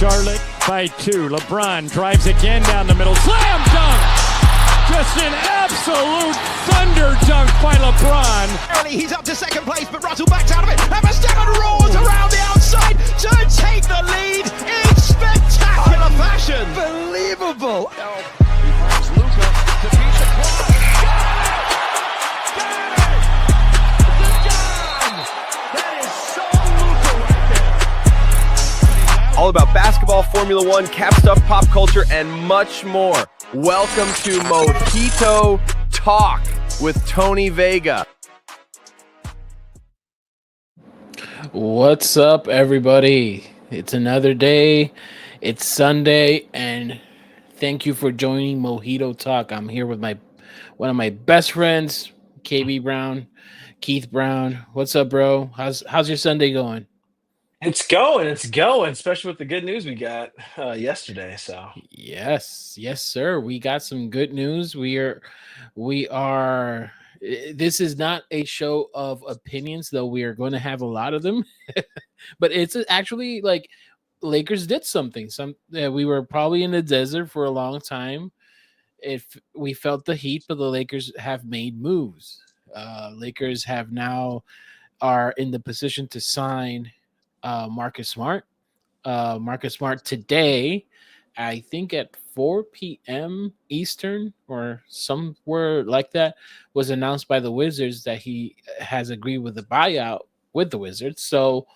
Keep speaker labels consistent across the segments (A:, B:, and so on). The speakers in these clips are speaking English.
A: Charlotte by 2. LeBron drives again down the middle. Slam dunk! Just an absolute thunder dunk by LeBron.
B: He's up to second place, but Russell backs out of it. And Verstappen roars around the outside to take the lead in spectacular fashion. Unbelievable.
C: He finds Luka to beat the clock. That is so Luka right there.
D: All about basketball, Formula One, cap stuff, pop culture, and much more. Welcome to Mojito Talk with Tony Vega.
E: What's up, everybody? It's another day. It's Sunday, and thank you for joining Mojito Talk. I'm here with one of my best friends, KB Brown, Keith Brown. What's up, bro? How's your Sunday going?
F: It's going, especially with the good news we got yesterday. So
E: Yes, sir. We got some good news. We are. This is not a show of opinions, though we are going to have a lot of them. But it's actually like Lakers did something. We were probably in the desert for a long time. If we felt the heat, but the Lakers have made moves. Lakers have now are in the position to sign Marcus Smart. Marcus Smart today, I think at 4 p.m. Eastern or somewhere like that, was announced by the Wizards that he has agreed with the buyout with the Wizards. So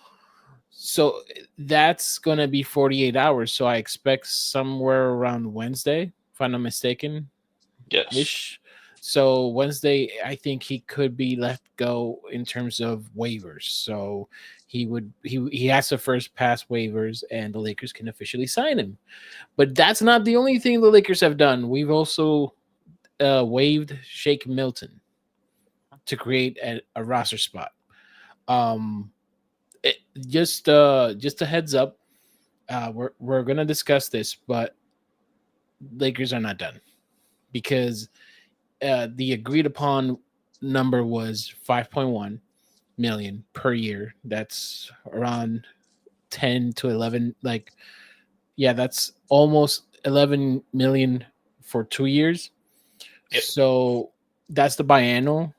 E: that's going to be 48 hours. So I expect somewhere around Wednesday, if I'm not mistaken.
F: yes,
E: Ish. So Wednesday, I think he could be let go in terms of waivers. So he has to first pass waivers, and the Lakers can officially sign him. But that's not the only thing the Lakers have done. We've also waived Shake Milton to create a roster spot. Just a heads up, we're gonna discuss this, but Lakers are not done because the agreed upon number was 5.1 million per year. That's around 10 to 11. That's almost 11 million for 2 years.
F: Yep.
E: So that's the biannual.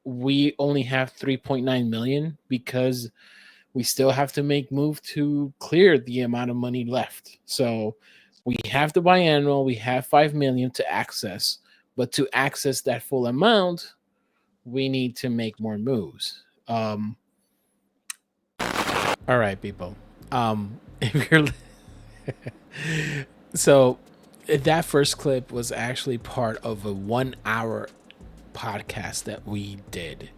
E: We only have 3.9 million because we still have to make move to clear the amount of money left. So we have the biannual. We have 5 million to access. But to access that full amount, we need to make more moves. All right, people. If you're so that first clip was actually part of a 1 hour podcast that we did.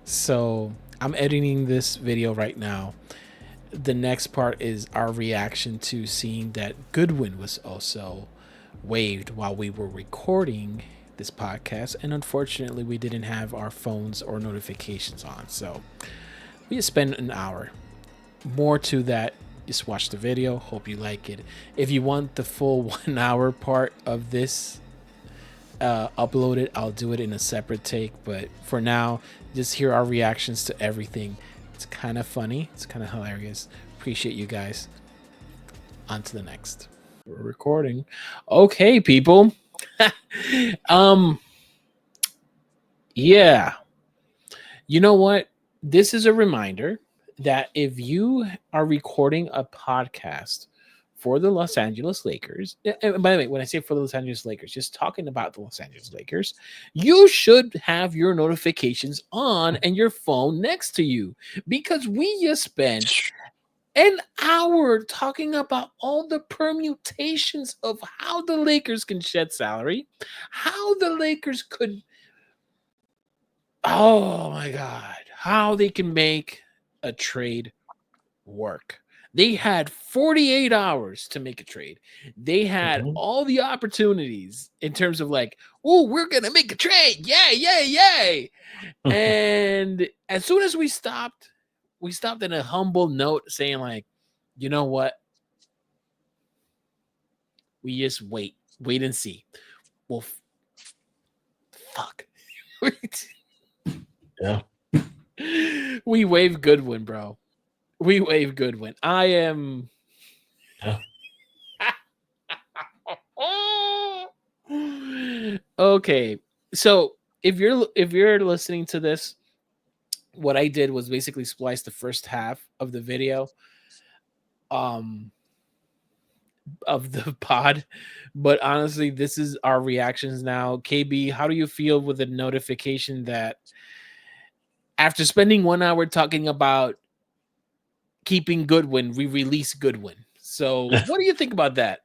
E: So I'm editing this video right now. The next part is our reaction to seeing that Goodwin was also waived while we were recording this podcast, and unfortunately we didn't have our phones or notifications on, so we just spent an hour. More to that, just watch the video. Hope you like it. If you want the full 1 hour part of this uploaded, I'll do it in a separate take, but for now, just hear our reactions to everything. It's kind of funny, it's kind of hilarious. Appreciate you guys. On to the next. We're recording. Okay, people. Yeah. You know what? This is a reminder that if you are recording a podcast for the Los Angeles Lakers, and by the way, when I say for the Los Angeles Lakers, just talking about the Los Angeles Lakers, you should have your notifications on and your phone next to you, because we just spent an hour talking about all the permutations of how the Lakers can shed salary, how the Lakers could, oh my God, how they can make a trade work. They had 48 hours to make a trade. They had all the opportunities in terms of like, oh, we're going to make a trade. Yay. And as soon as we stopped in a humble note saying like, you know what? We just wait and see. Well, fuck.
F: yeah.
E: We wave Goodwin, bro. We wave Goodwin. I am Okay, so if you're listening to this, what I did was basically splice the first half of the video um of the pod, but honestly this is our reactions now. KB, how do you feel with the notification that after spending 1 hour talking about keeping Goodwin, we release Goodwin? So what do you think about that?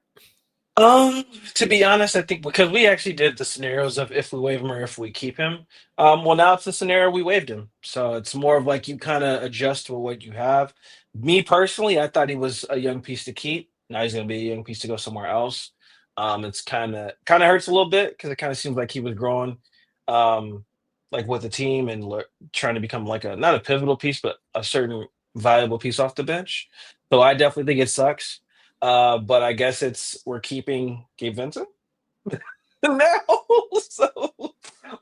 F: To be honest, I think because we actually did the scenarios of if we waive him or if we keep him. Well, now it's the scenario we waived him, so it's more of like you kind of adjust to what you have. Me personally, I thought he was a young piece to keep. Now he's going to be a young piece to go somewhere else. It's kind of hurts a little bit because it kind of seems like he was growing, like with the team and trying to become like a not a pivotal piece, but a certain valuable piece off the bench. So I definitely think it sucks. But I guess we're keeping Gabe Vincent now. So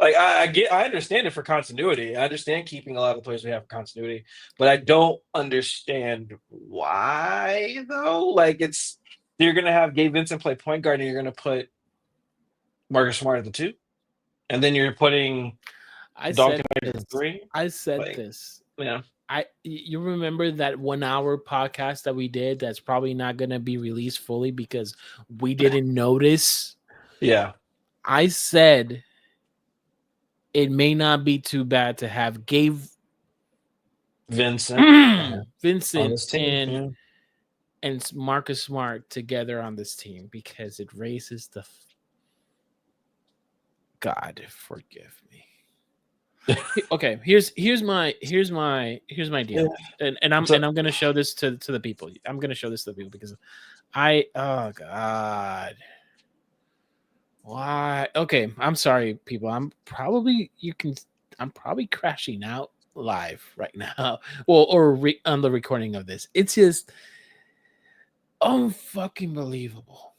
F: like I understand it for continuity. I understand keeping a lot of the players we have for continuity, but I don't understand why though. Like you're gonna have Gabe Vincent play point guard and you're gonna put Marcus Smart at the 2, and then you're putting Duncan at the 3.
E: I said
F: Like,
E: this.
F: yeah.
E: You remember that 1 hour podcast that we did that's probably not going to be released fully because we didn't notice.
F: Yeah.
E: I said it may not be too bad to have Gabe
F: Vincent on
E: Vincent
F: this team. Yeah.
E: and Marcus Smart together on this team because it raises the God forgive me. Okay, here's my deal, and I'm gonna show this to the people. I'm gonna show this to the people because oh God, why? Okay, I'm sorry, people. I'm probably crashing out live right now, or on the recording of this. It's just unfucking believable.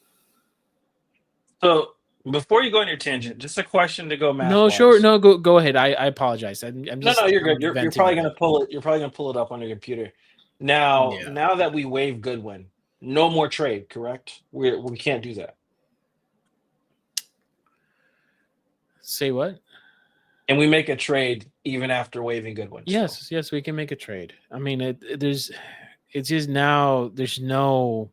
F: So before you go on your tangent, just a question to go math.
E: No, sure, no, go ahead. I apologize. I'm just
F: no, you're good. You're
E: venting
F: probably
E: a
F: gonna
E: bit.
F: pull it. You're probably gonna pull it up on your computer. Now,
E: Yeah.
F: now that we waive Goodwin, no more trade. Correct? We can't do that.
E: Say what?
F: And we make a trade even after waiving Goodwin.
E: Yes, yes, we can make a trade. I mean, it's just now there's no.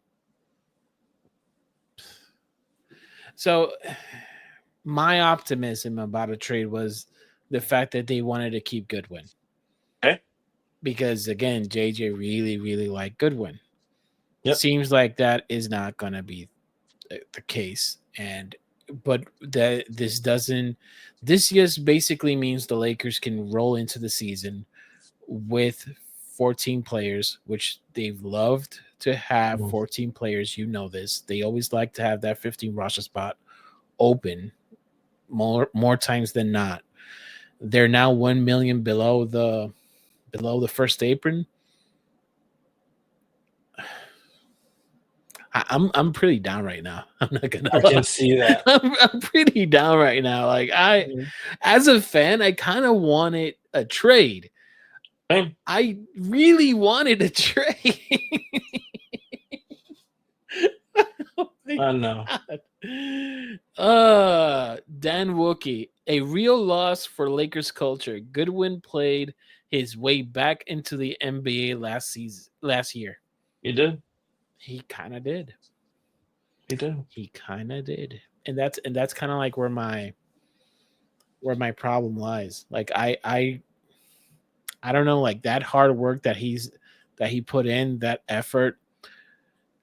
E: So my optimism about a trade was the fact that they wanted to keep Goodwin.
F: Okay.
E: Because again, JJ really, really liked Goodwin.
F: Yep.
E: Seems like that is not going to be the case. But this just basically means the Lakers can roll into the season with 14 players, which they've loved to have 14 players. You know this. They always like to have that 15 roster spot open more times than not. They're now 1 million below the first apron. I'm pretty down right now. I'm not gonna.
F: I can see that.
E: I'm pretty down right now. Like as a fan, I kind of wanted a trade.
F: Same.
E: I really wanted a trade.
F: I know.
E: Dan Wookie, a real loss for Lakers culture. Goodwin played his way back into the NBA last year.
F: You did.
E: He kind of did.
F: He did.
E: He kind of did, and that's kind of like where my problem lies. Like I don't know, like that hard work that he put in, that effort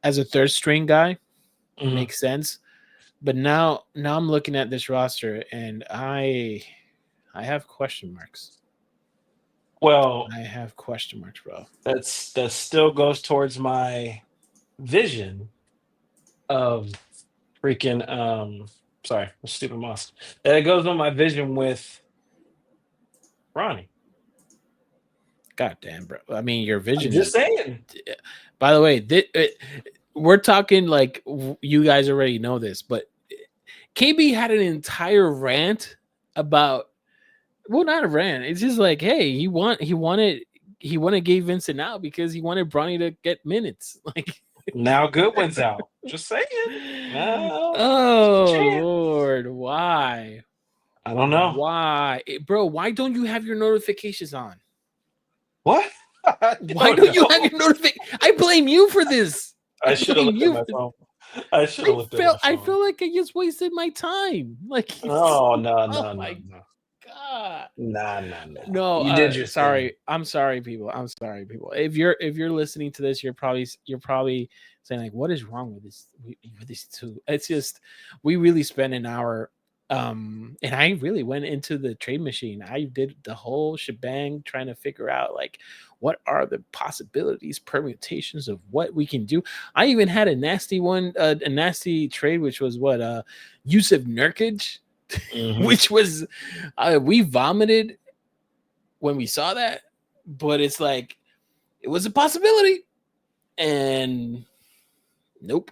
E: as a third string guy makes sense. But now I'm looking at this roster and I have question marks.
F: Well,
E: I have question marks, bro.
F: that still goes towards my vision of freaking sorry, stupid moss. That goes on my vision with Ronnie.
E: God damn, bro. I mean, your vision.
F: I'm just saying.
E: By the way, we're talking like you guys already know this, but KB had an entire rant about. Well, not a rant. It's just like, hey, he wanted Gabe Vincent out because he wanted Bronny to get minutes. Like,
F: Now Goodwin's out. Just saying. Well,
E: Oh
F: chance.
E: Lord, why?
F: I don't know.
E: Why, bro? Why don't you have your notifications on?
F: What? I
E: Why don't you
F: know.
E: have your notification? I blame you for this.
F: I should have
E: blame
F: looked at
E: you.
F: my phone. I should have looked at my
E: I
F: phone.
E: feel like I just wasted my time. Like,
F: Oh,
E: oh
F: no.
E: my god.
F: Nah.
E: No,
F: You did your
E: sorry.
F: thing.
E: I'm sorry, people. I'm sorry, people. If you're listening to this, you're probably saying like, what is wrong with these two? It's just we really spent an hour. And I really went into the trade machine. I did the whole shebang trying to figure out like what are the possibilities, permutations of what we can do. I even had a nasty one, a nasty trade, which was what Yusuf Nurkic,
F: Mhm.
E: which was we vomited when we saw that, but it's like it was a possibility, and nope,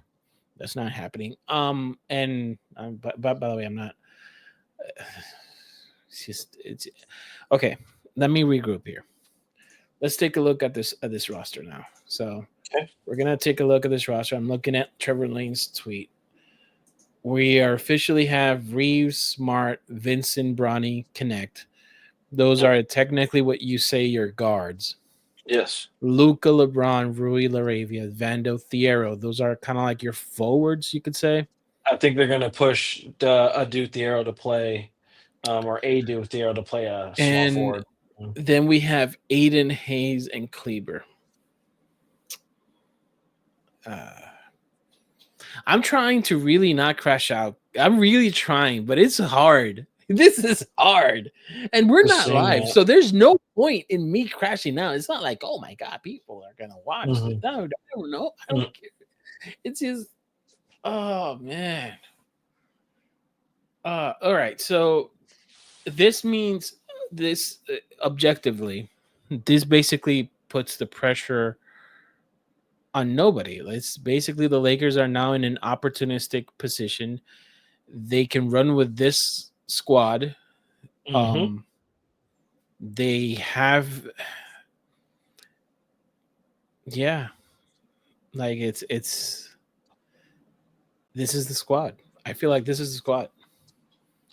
E: that's not happening. But by the way, I'm not. It's okay. Let me regroup here. Let's take a look at this roster now. So
F: Okay.
E: we're gonna take a look at this roster. I'm looking at Trevor Lane's tweet. We are officially have Reeves, Smart, Vincent, Bronny, Connect. Those are technically what you say your guards.
F: Yes.
E: Luca, LeBron, Rui, Laravia, Vando, Thiero. Those are kind of like your forwards, you could say.
F: I think they're going to push Adu Thiero to play, or Adu Thiero to play a small
E: And
F: forward.
E: then we have Aiden, Hayes, and Kleber. I'm trying to really not crash out. I'm really trying, but it's hard. This is hard. And we're not live. So there's no point in me crashing out. It's not like, oh my God, people are going to watch.
F: Mhm.
E: No, I don't know. I don't care. It's just, oh man. All right. So this means this objectively, this basically puts the pressure on nobody. It's basically the Lakers are now in an opportunistic position. They can run with this squad. They have, yeah, like it's this is the squad. I feel like this is the squad.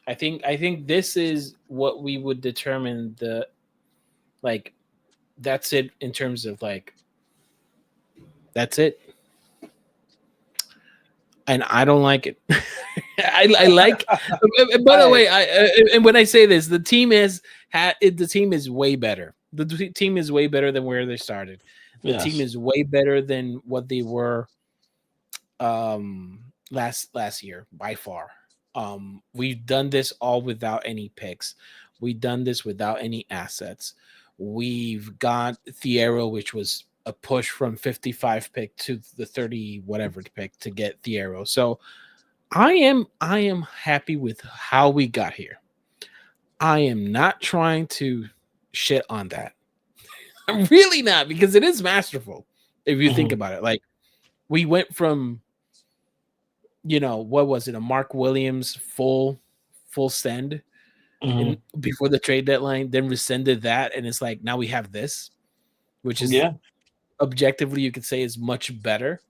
E: I think this is what we would determine like that's it in terms of like that's it. And I don't like it. I like. By the way, and when I say this, the team is way better. The team is way better than where they started. The team is way better than what they were last year by far. We've done this all without any picks. We've done this without any assets. We've got Thiero, which was a push from 55 pick to the 30 whatever pick to get Thiero. So I am happy with how we got here. I am not trying to shit on that. I'm really not, because it is masterful if you think about it. Like we went from, what was it, a Mark Williams full send before the trade deadline, then rescinded that, and it's like now we have this, which is objectively you could say is much better.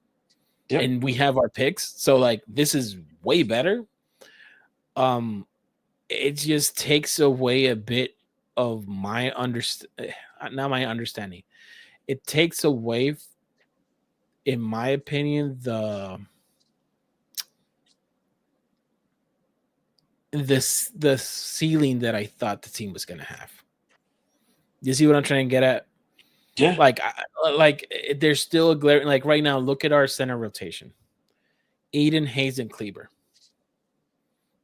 E: Yep. And we have our picks, so like this is way better. It just takes away a bit of my understanding. It takes away, in my opinion, the ceiling that I thought the team was going to have. You see what I'm trying to get at?
F: Yeah.
E: Like there's still a glare. Like right now, look at our center rotation. Aiden, Hayes, and Kleber.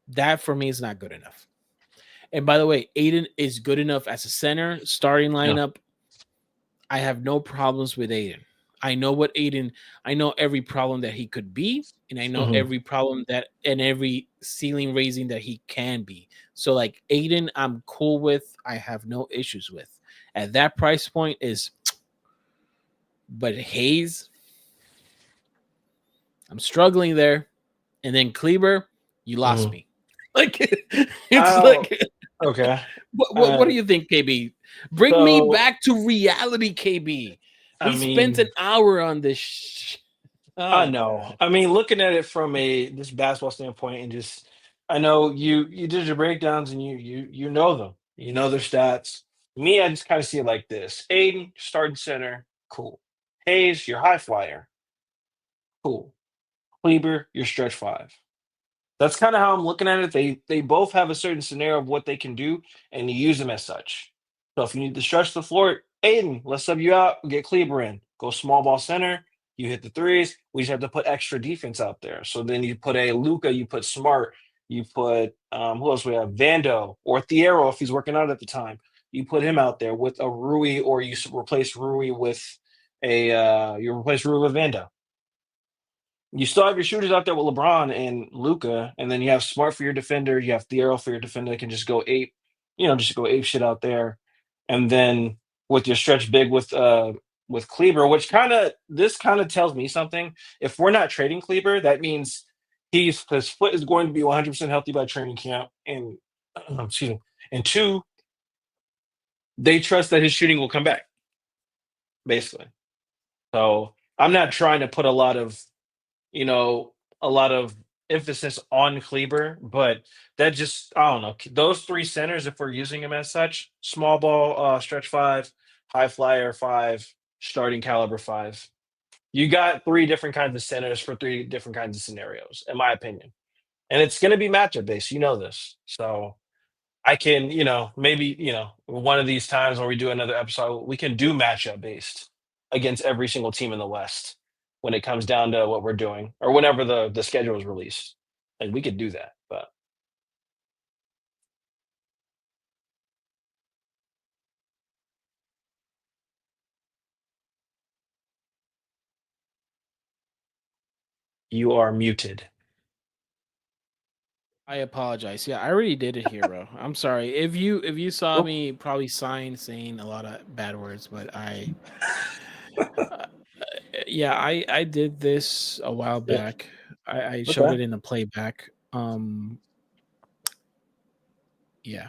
E: That for me is not good enough. And by the way, Aiden is good enough as a center starting lineup. I have no problems with Aiden. I know every problem that he could be, and I know every problem and every ceiling raising that he can be. So like Aiden, I'm cool with. I have no issues with. At that price point but Hayes, I'm struggling there. And then Kleber, you lost me. Like it's
F: okay.
E: What do you think, KB? Bring me back to reality, KB. We spent an hour on this.
F: I
E: Oh
F: know.
E: god.
F: I mean, looking at it from a this basketball standpoint, and just I know you did your breakdowns and you know them. You know their stats. Me, I just kind of see it like this: Aiden, starting center, cool. Hayes, your high flyer, cool. Kleber, your stretch five. That's kind of how I'm looking at it. They both have a certain scenario of what they can do, and you use them as such. So if you need to stretch the floor, Aiden, let's sub you out. Get Kleber in. Go small ball center. You hit the threes. We just have to put extra defense out there. So then you put a Luca. You put Smart. You put who else we have? Vando or Thiero if he's working out at the time. You put him out there with a Rui, or you replace Rui with a you replace Rui with Vando. You still have your shooters out there with LeBron and Luca, and then you have Smart for your defender. You have Thiero for your defender that can just go ape, just go ape shit out there. And then with your stretch big with Kleber, which this kind of tells me something. If we're not trading Kleber, that means his foot is going to be 100% healthy by training camp, and excuse me. And two, they trust that his shooting will come back, basically. So I'm not trying to put you know, a lot of emphasis on Kleber, but that just I don't know. Those three centers, if we're using them as such, small ball, stretch five, high flyer five, starting caliber five. You got three different kinds of centers for three different kinds of scenarios, in my opinion. And it's gonna be matchup based. You know this. So I can, maybe, one of these times when we do another episode, we can do matchup based against every single team in the West when it comes down to what we're doing or whenever the schedule is released. Like we could do that, but you are muted.
E: I apologize. Yeah, I already did it here, bro. I'm sorry. If you saw
F: Oh,
E: me probably saying a lot of bad words, but uh, yeah, I did this a while
F: yeah.
E: back. I showed
F: Okay.
E: it in the playback. Yeah.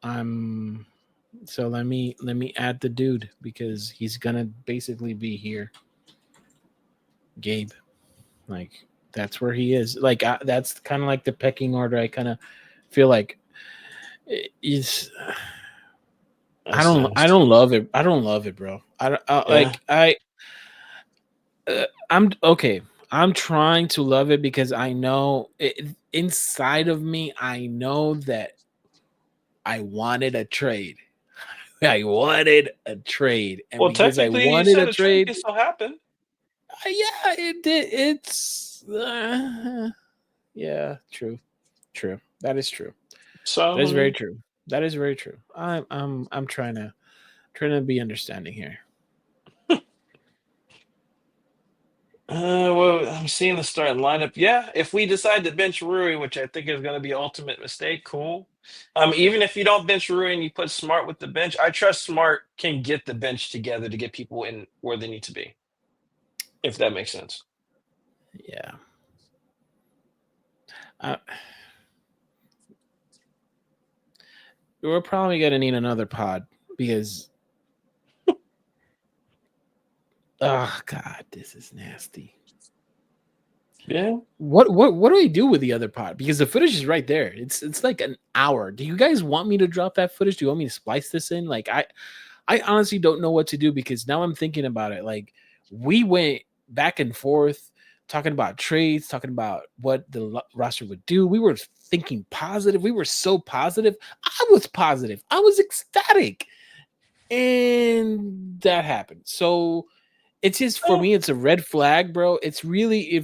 E: I'm so let me add the dude because he's gonna basically be here. Gabe. Like that's where he is. Like that's kind of like the pecking order. I kind of feel like is I
F: That's
E: don't I
F: nice.
E: don't love it. I don't love it, bro. I don't
F: Yeah.
E: I'm okay. I'm trying to love it because I know inside of me I know that I wanted a trade. I wanted a trade, and
F: Well,
E: because I
F: technically, you
E: wanted
F: said
E: a
F: a trade
E: trade,
F: can still happen.
E: yeah, it did. It's yeah, true, true. That is true. That
F: So,
E: is
F: I
E: very
F: mean,
E: true. That is very true. I'm trying to be understanding here.
F: well, I'm seeing the starting lineup. Yeah, if we decide to bench Rui, which I think is going to be ultimate mistake, cool. Even if you don't bench Rui and you put Smart with the bench, I trust Smart can get the bench together to get people in where they need to be, if that makes sense.
E: Yeah. Uh, we're probably gonna need another pod because oh god, this is nasty.
F: Yeah.
E: What do I do with the other pod? Because the footage is right there. It's like an hour. Do you guys want me to drop that footage? Do you want me to splice this in? Like I honestly don't know what to do because now I'm thinking about it. Like we went back and forth talking about trades, talking about what the roster would do. We were thinking positive. We were so positive. I was positive. I was ecstatic. And that happened. So it's just for
F: Oh,
E: me, it's a red flag, bro. It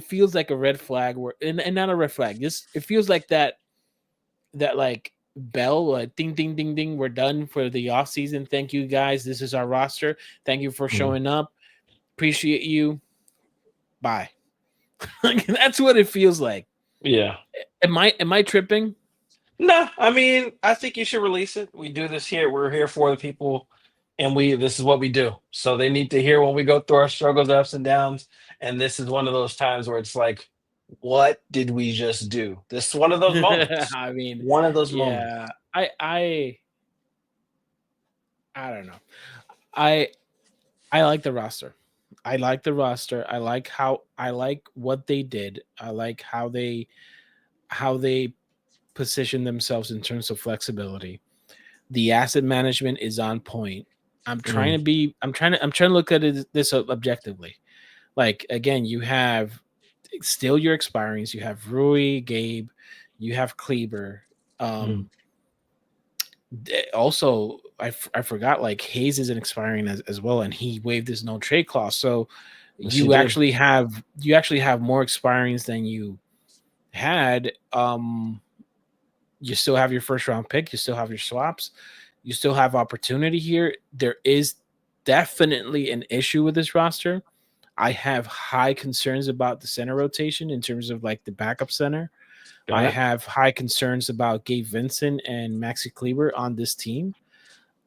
E: feels like a red flag where and not a red flag. This it feels like that like bell, ding ding ding ding. We're done for the off season. Thank you guys. This is our roster. Thank you for
F: mm,
E: showing up. Appreciate you. Bye. That's what it feels like.
F: yeah.
E: Am I tripping?
F: No, I mean, I think you should release it. We do this here. We're here for the people, and this is what we do. So they need to hear when we go through our struggles, ups and downs. And this is one of those times where it's like, what did we just do? This is one of those moments.
E: I mean,
F: One of those
E: yeah.
F: moments.
E: I don't know. I I like the roster. I like the roster. I like what they did. I like how they position themselves in terms of flexibility. The asset management is on point. I'm trying to look at this objectively. Like again, you have still your expirings. You have Rui, Gabe, you have Kleber. Um, Also, I forgot like Hayes isn't expiring as well, and he waived his no trade clause. So
F: Yes, he did.
E: you actually have more expirings than you had. You still have your first round pick. You still have your swaps. You still have opportunity here. There is definitely an issue with this roster. I have high concerns about the center rotation in terms of like the backup center.
F: Got
E: I
F: it.
E: have high concerns about Gabe Vincent and Maxi Kleber on this team.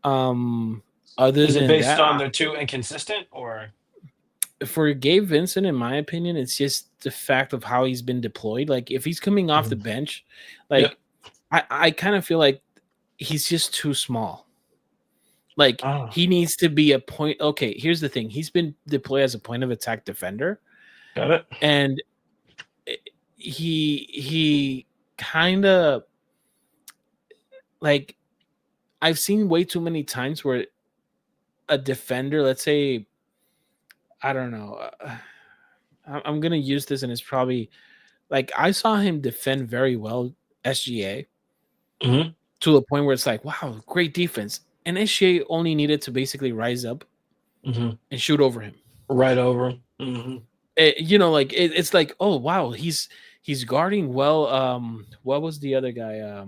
E: Um, Other
F: Is it
E: than
F: based
E: that,
F: on they're too inconsistent or?
E: for Gabe Vincent, in my opinion, it's just the fact of how he's been deployed. Like if he's coming off the bench,
F: Yep.
E: like I kind of feel like he's just too small. Like
F: Oh,
E: he needs to be a point. Okay, here's the thing: he's been deployed as a point of attack defender,
F: got it.
E: and he kind of like I've seen way too many times where a defender, let's say, I don't know, I'm gonna use this, and it's probably like I saw him defend very well SGA
F: hmm
E: to a point where it's like, wow, great defense, and SGA only needed to basically rise up
F: hmm
E: and shoot over him.
F: Right over. Hmm
E: Like it's like, oh wow, he's guarding well. What was the other guy?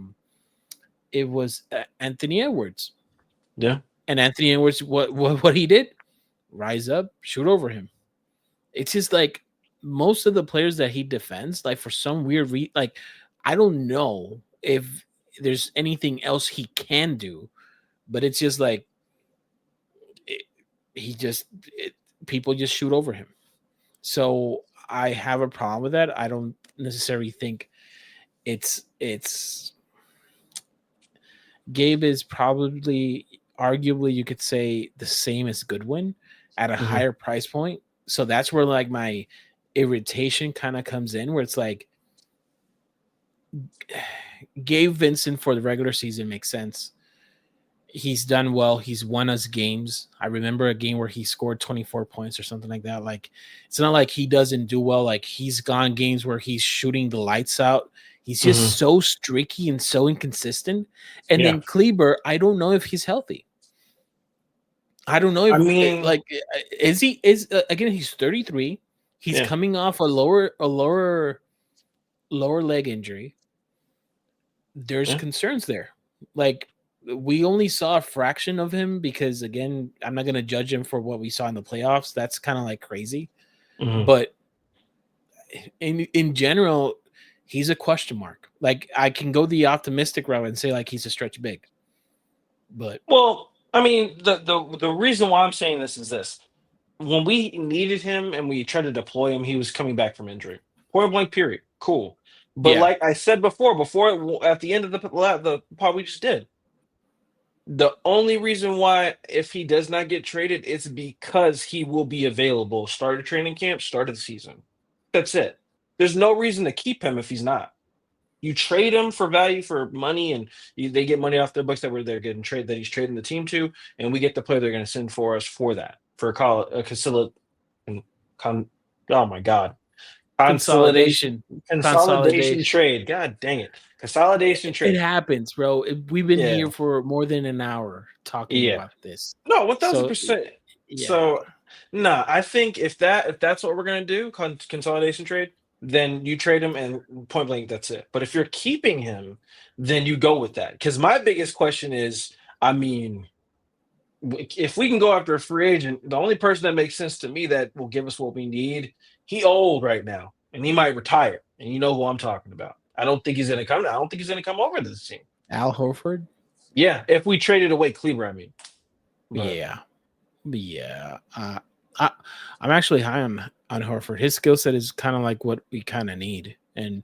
E: It was Anthony Edwards,
F: Yeah.
E: and Anthony Edwards, what he did, rise up, shoot over him. It's just like most of the players that he defends, like for some weird like I don't know if there's anything else he can do, but it's just like it, he just people just shoot over him. So I have a problem with that. I don't necessarily think it's Gabe is probably arguably you could say the same as Goodwin at a
F: hmm
E: higher price point. So that's where like my irritation kind of comes in, where it's like Gabe Vincent for the regular season makes sense. He's done well. He's won us games. I remember a game where he scored 24 points or something like that. Like it's not like he doesn't do well. Like he's gone games where he's shooting the lights out. He's
F: hmm
E: just so streaky and so inconsistent. And
F: Yeah.
E: then Kleber, I don't know if he's healthy. I don't know
F: I
E: if
F: mean,
E: is again he's 33. He's
F: yeah.
E: coming off a lower leg injury. There's
F: Yeah.
E: concerns there. Like we only saw a fraction of him because again, I'm not going to judge him for what we saw in the playoffs. That's kind of like crazy.
F: hmm
E: But in general, he's a question mark. Like I can go the optimistic route and say like he's a stretch big. But
F: Well, I mean, the reason why I'm saying this is this: when we needed him and we tried to deploy him, he was coming back from injury. Point blank. Period. Cool. But
E: yeah,
F: like I said before at the end of the part we just did, the only reason why if he does not get traded, it's because he will be available. Start of training camp, start of the season. That's it. There's no reason to keep him if he's not. You trade him for value for money, and they get money off their books that they're getting trade that he's trading the team to, and we get the player they're going to send for us for that for a con, oh my god, consolidation
E: consolidation,
F: consolidation
E: consolidation.
F: trade. God dang it, consolidation
E: It
F: trade.
E: happens, bro. We've been
F: Yeah,
E: here for more than an hour talking
F: yeah.
E: about this.
F: No, one thousand
E: So
F: percent.
E: yeah,
F: So, nah, I think if that's what we're gonna do, consolidation trade, then you trade him and point blank, that's it. But if you're keeping him, then you go with that. Because my biggest question is, I mean, if we can go after a free agent, the only person that makes sense to me that will give us what we need, he old right now, and he might retire. And you know who I'm talking about. I don't think he's gonna come. I don't think he's gonna come over to this team.
E: Al Horford.
F: Yeah, if we traded away Kleber, I mean. But
E: Yeah, yeah. I, I'm actually high on Horford. His skill set is kind of like what we kind of need, and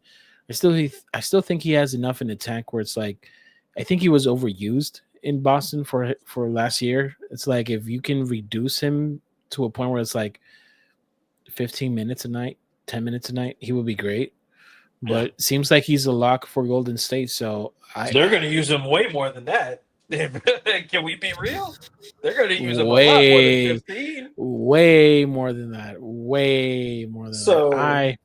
E: I still think he has enough in the tank where it's like, I think he was overused in Boston for last year. It's like if you can reduce him to a point where it's like 15 minutes a night, 10 minutes a night, he would be great.
F: Yeah.
E: But seems like he's a lock for Golden State. So
F: They're going to use him way more than that. Can we be real? They're going to use him a lot more than 15.
E: way more than that. Way more than that.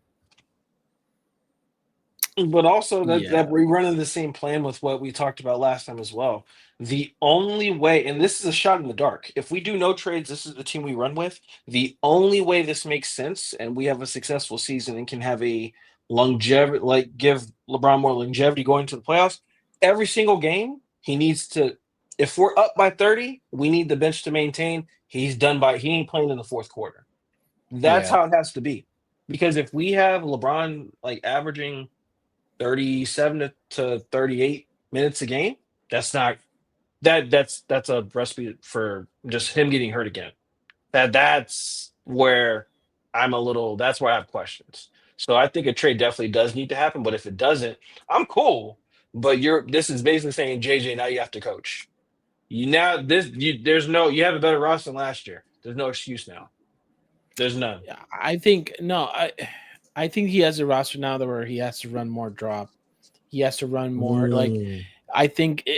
F: But also
E: Yeah.
F: that we're running the same plan with what we talked about last time as well. The only way, and this is a shot in the dark, if we do no trades, this is the team we run with. The only way this makes sense, and we have a successful season and can have a longevity, like give LeBron more longevity going to the playoffs. Every single game, he needs to. If we're up by 30, we need the bench to maintain. He ain't playing in the fourth quarter. That's how it has to be. Because if we have LeBron like averaging 37 to 38 minutes a game, that's a recipe for just him getting hurt again. That's where that's where I have questions. So I think a trade definitely does need to happen, but if it doesn't, I'm cool. But this is basically saying, JJ, now you have to coach. You have a better roster than last year. There's no excuse now. There's none.
E: I think he has a roster now where he has to run more drop. He has to run more. Like, I think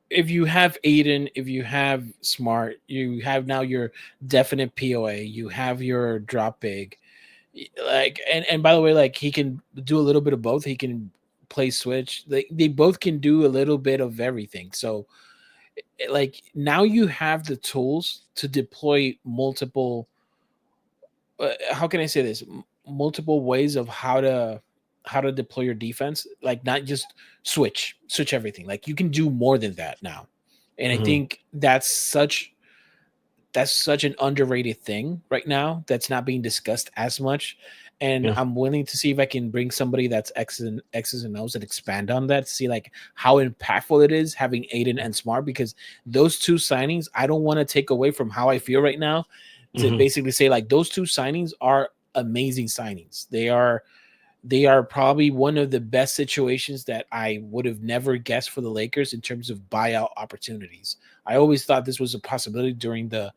E: if you have Aiden, if you have Smart, you have now your definite POA. You have your drop big. Like, and by the way, like, he can do a little bit of both. He can play switch. They both can do a little bit of everything. So, like, now you have the tools to deploy multiple. How can I say this? Multiple ways of how to deploy your defense, like not just switch everything. Like, you can do more than that now. And I think that's such an underrated thing right now that's not being discussed as much. And I'm willing to see if I can bring somebody that's X's and O's and expand on that to see like how impactful it is having Aiden and Smart, because those two signings, I don't want to take away from how I feel right now to basically say like those two signings are amazing signings. They are probably one of the best situations that I would have never guessed for the Lakers in terms of buyout opportunities. I always thought this was a possibility during the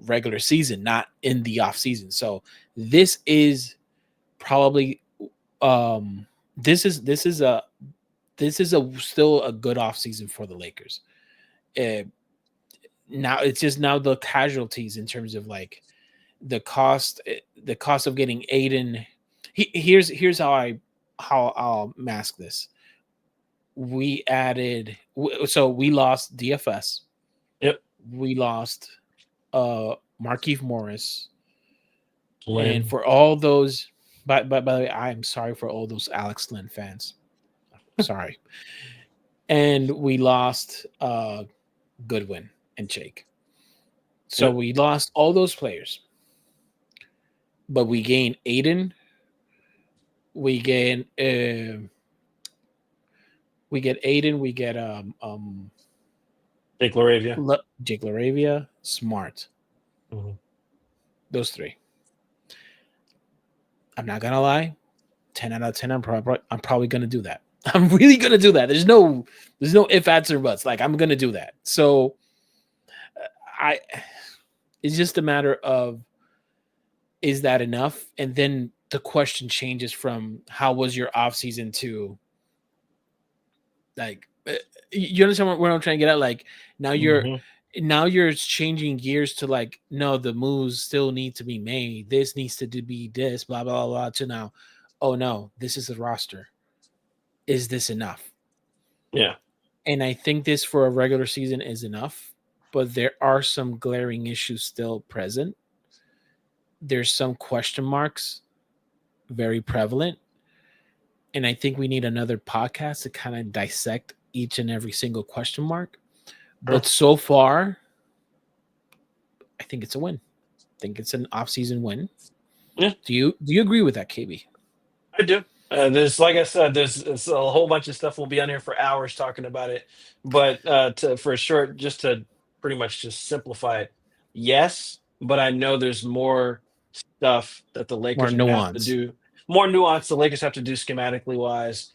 E: regular season, not in the off season. So this is probably this is still a good off season for the Lakers. Now it's just now the casualties in terms of like the cost of getting Aiden. Here's how I'll mask this. We lost DFS.
F: Yep.
E: We lost Markieff Morris. And for all those, by the way, I'm sorry for all those Alex Lynn fans. Sorry. And we lost Goodwin and Jake. So we lost all those players. But we gained Aiden. We get Aiden. We get
F: Jake LaRavia.
E: Jake LaRavia, Smart. Those three. I'm not gonna lie. 10 out of 10. I'm probably gonna do that. I'm really gonna do that. There's no ifs, ands, or buts. Like, I'm gonna do that. So it's just a matter of, is that enough? And then the question changes from how was your offseason to, like, you understand what I'm trying to get at? Like, now you're changing gears to like, no, the moves still need to be made. This needs to be this, blah, blah, blah, to now, oh no, this is the roster. Is this enough?
F: Yeah.
E: And I think this for a regular season is enough, but there are some glaring issues still present. There's some question marks very prevalent. And I think we need another podcast to kind of dissect each and every single question mark. But so far, I think it's a win. I think it's an off-season win.
F: Yeah.
E: Do you agree with that, KB?
F: I do. There's, like I said, there's a whole bunch of stuff. We'll be on here for hours talking about it. But just to pretty much just simplify it, yes. But I know there's more stuff that the Lakers have to do. More nuance the Lakers have to do schematically wise,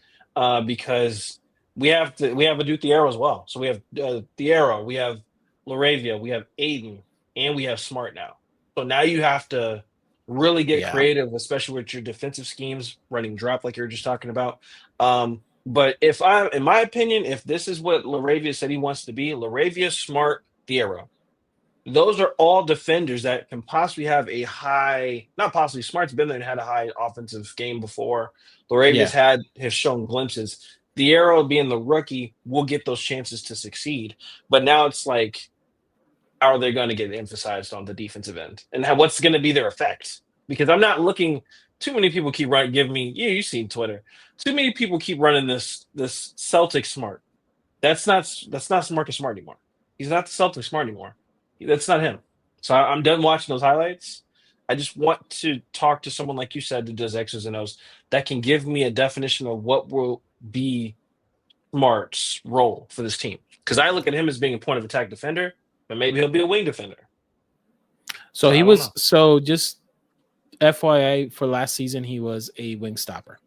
F: because we have Adut Thiero as well. So we have Thiero, we have LaRavia, we have Aiden, and we have Smart now. So now you have to really get
E: Yeah.
F: creative, especially with your defensive schemes, running drop like you were just talking about. But in my opinion, if this is what Laravia said he wants to be, Laravia, Smart, Thiero, those are all defenders that can possibly have a high, not possibly, Smart's been there and had a high offensive game before. Laravia's
E: Yeah.
F: has shown glimpses. The Arrow being the rookie will get those chances to succeed. But now it's like, how are they going to get emphasized on the defensive end? And what's going to be their effect? Because I'm not looking, too many people keep running, give me, yeah, you've seen Twitter. Too many people keep running this Celtic Smart. That's not Marcus Smart anymore. He's not the Celtics Smart anymore. That's not him. So I'm done watching those highlights. I just want to talk to someone like you said that does X's and O's that can give me a definition of what will be Smart's role for this team. Because I look at him as being a point of attack defender, but maybe he'll be a wing defender.
E: So
F: I
E: he
F: don't
E: was
F: know.
E: so just FYI for last season he was a wing stopper.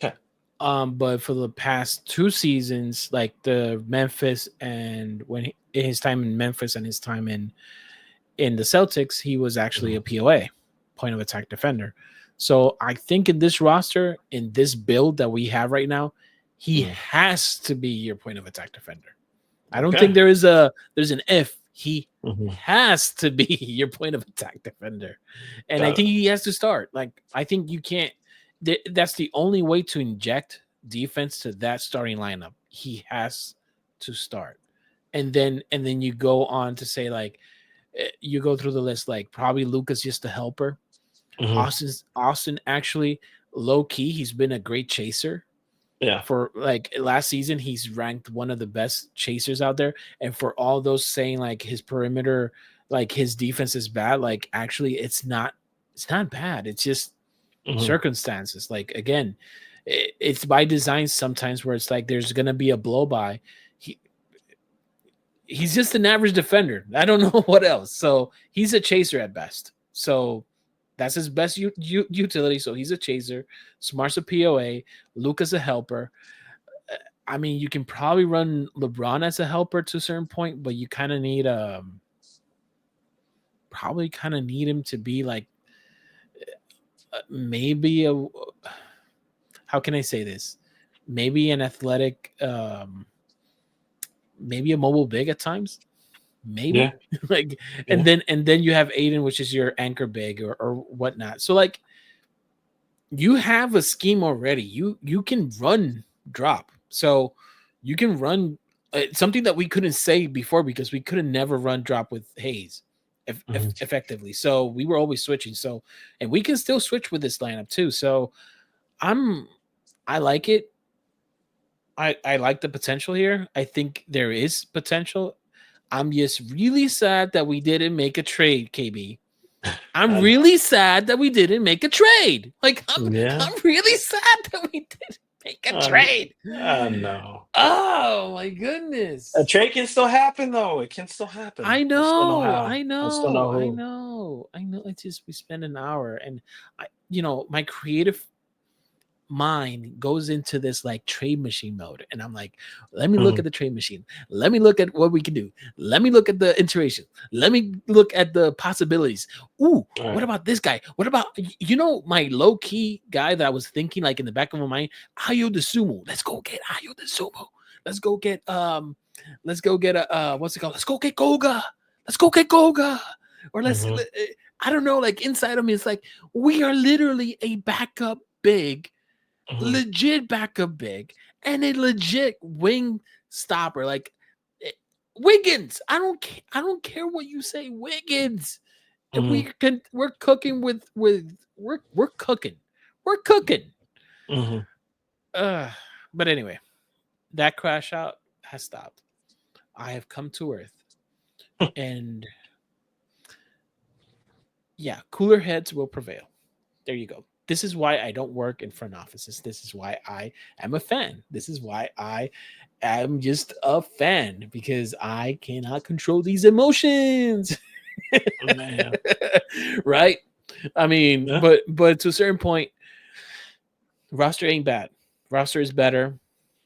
F: Okay.
E: But for the past 2 seasons, like the Memphis and his time in Memphis and his time in the Celtics, he was actually a POA, point of attack defender. So I think in this roster, in this build that we have right now, he has to be your point of attack defender. I don't think there's an if. He has to be your point of attack defender. And I think he has to start. Like, I think you can't. That's the only way to inject defense to that starting lineup. He has to start. And then you go on to say, like, you go through the list, like probably Luka's just a helper. Austin actually low key, he's been a great chaser.
F: Yeah.
E: For like last season, he's ranked one of the best chasers out there. And for all those saying like his perimeter, like his defense is bad, like actually it's not bad. It's just circumstances. Like again, it's by design sometimes where it's like there's gonna be a blow by. He's just an average defender. I don't know what else. So he's a chaser at best. So that's his best utility. So he's a chaser. Smart's a POA. Luka's a helper. I mean, you can probably run LeBron as a helper to a certain point, but you kind of need him to be like maybe how can I say this? Maybe an athletic, maybe a mobile big at times. Maybe like, and then you have Aiden, which is your anchor big or whatnot. So like, you have a scheme already. You can run drop, so you can run something that we couldn't say before because we could have never run drop with Hayes effectively. So we were always switching. So and we can still switch with this lineup too. So I like it. I like the potential here. I think there is potential. I'm just really sad that we didn't make a trade, KB. I'm really sad that we didn't make a trade. Like, I'm really sad that we didn't make a trade.
F: No.
E: Oh, my goodness.
F: A trade can still happen, though. It can still happen.
E: I know. It's just we spend an hour and my creative mind goes into this like trade machine mode, and I'm like, let me look at the trade machine, let me look at what we can do, let me look at the iteration, let me look at the possibilities. What about this guy? What about my low-key guy that I was thinking like in the back of my mind, Ayo DeSumo. Let's go get Ayo DeSumo. Let's go get what's it called? Let's go get Goga. Or I don't know, like inside of me it's like we are literally a backup big, legit backup big, and a legit wing stopper. Like Wiggins, I don't care what you say, Wiggins. And we're cooking with we're cooking. But anyway, that crash out has stopped. I have come to earth, and yeah, cooler heads will prevail. There you go. This is why I don't work in front offices. This is why I am a fan. This is why I am just a fan, because I cannot control these emotions.
F: Man.
E: Right? I mean, but to a certain point, roster ain't bad. Roster is better.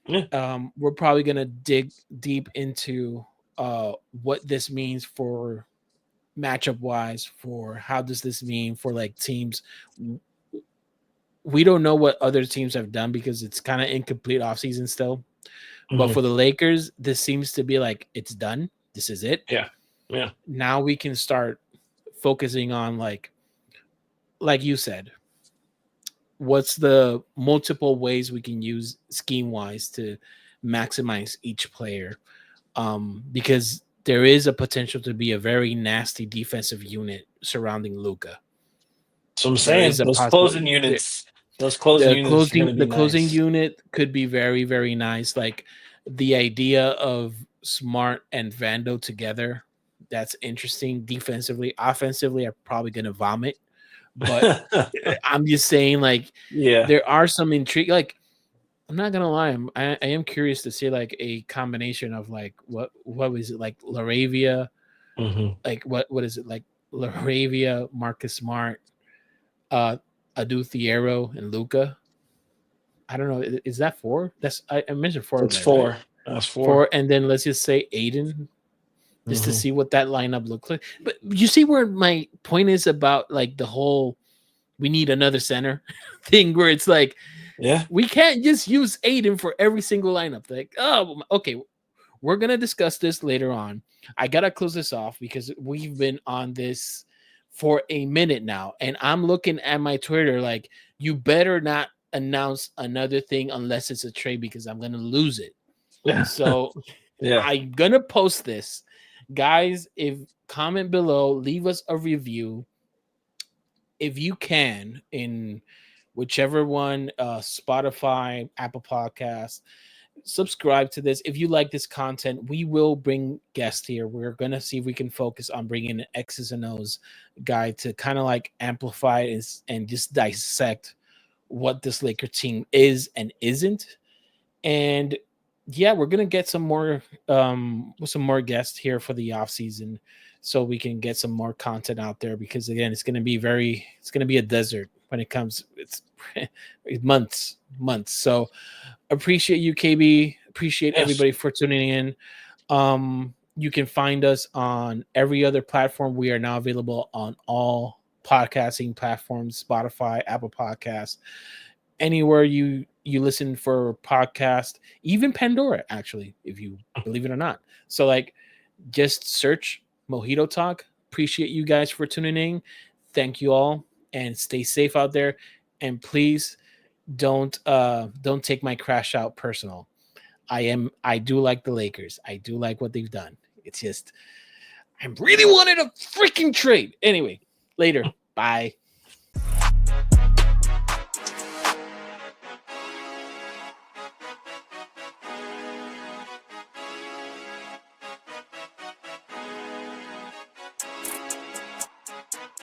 E: We're probably gonna dig deep into what this means for matchup wise for how does this mean for like teams. We don't know what other teams have done because it's kind of incomplete offseason still. But
F: Mhm.
E: for the Lakers, this seems to be like it's done. This is it.
F: Yeah. Yeah.
E: Now we can start focusing on like you said, what's the multiple ways we can use scheme wise to maximize each player. Because there is a potential to be a very nasty defensive unit surrounding Luka.
F: So I'm
E: There
F: saying
E: is a
F: those closing units, those closing
E: the
F: units are going to be
E: closing
F: nice.
E: unit could be very, very nice. Like the idea of Smart and Vando together, that's interesting. Defensively, offensively, I'm probably gonna vomit. But I'm just saying, like,
F: Yeah.
E: there are some intrigue. Like, I'm not gonna lie, I am curious to see like a combination of like what was it like Laravia,
F: Mhm.
E: like what is it like Laravia, Marcus Smart, uh, Adu Thiero, and Luca. I don't know. Is that four? That's I mentioned four
F: That's
E: already, right?
F: four. That's four.
E: Four, and then let's just say Aiden, just to
F: Mhm.
E: see what that lineup looks like. But you see where my point is about like the whole we need another center thing, where it's like
F: Yeah.
E: we can't just use Aiden for every single lineup. Like, oh, okay, we're gonna discuss this later on. I gotta close this off because we've been on this for a minute now, and I'm looking at my Twitter like you better not announce another thing unless it's a trade because I'm gonna lose it.
F: Yeah.
E: So
F: Yeah.
E: I'm gonna post this, guys. If comment below, leave us a review if you can in whichever one, Spotify, Apple Podcasts. Subscribe to this if you like this content. We will bring guests here. We're gonna see if we can focus on bringing an X's and O's guy to kind of like amplify and just dissect what this Laker team is and isn't. And yeah, we're gonna get some more guests here for the off season so we can get some more content out there because again it's gonna be a desert when it comes it's months. So appreciate you, KB. Appreciate
F: Yes.
E: everybody for tuning in. You can find us on every other platform. We are now available on all podcasting platforms: Spotify, Apple Podcasts, anywhere you listen for podcast, even Pandora, actually, if you believe it or not. So like, just search Mojito Talk. Appreciate you guys for tuning in. Thank you all, and stay safe out there. And please don't take my crash out personal. I do like the Lakers. I do like what they've done. It's just I really wanted a freaking trade. Anyway, later. Bye.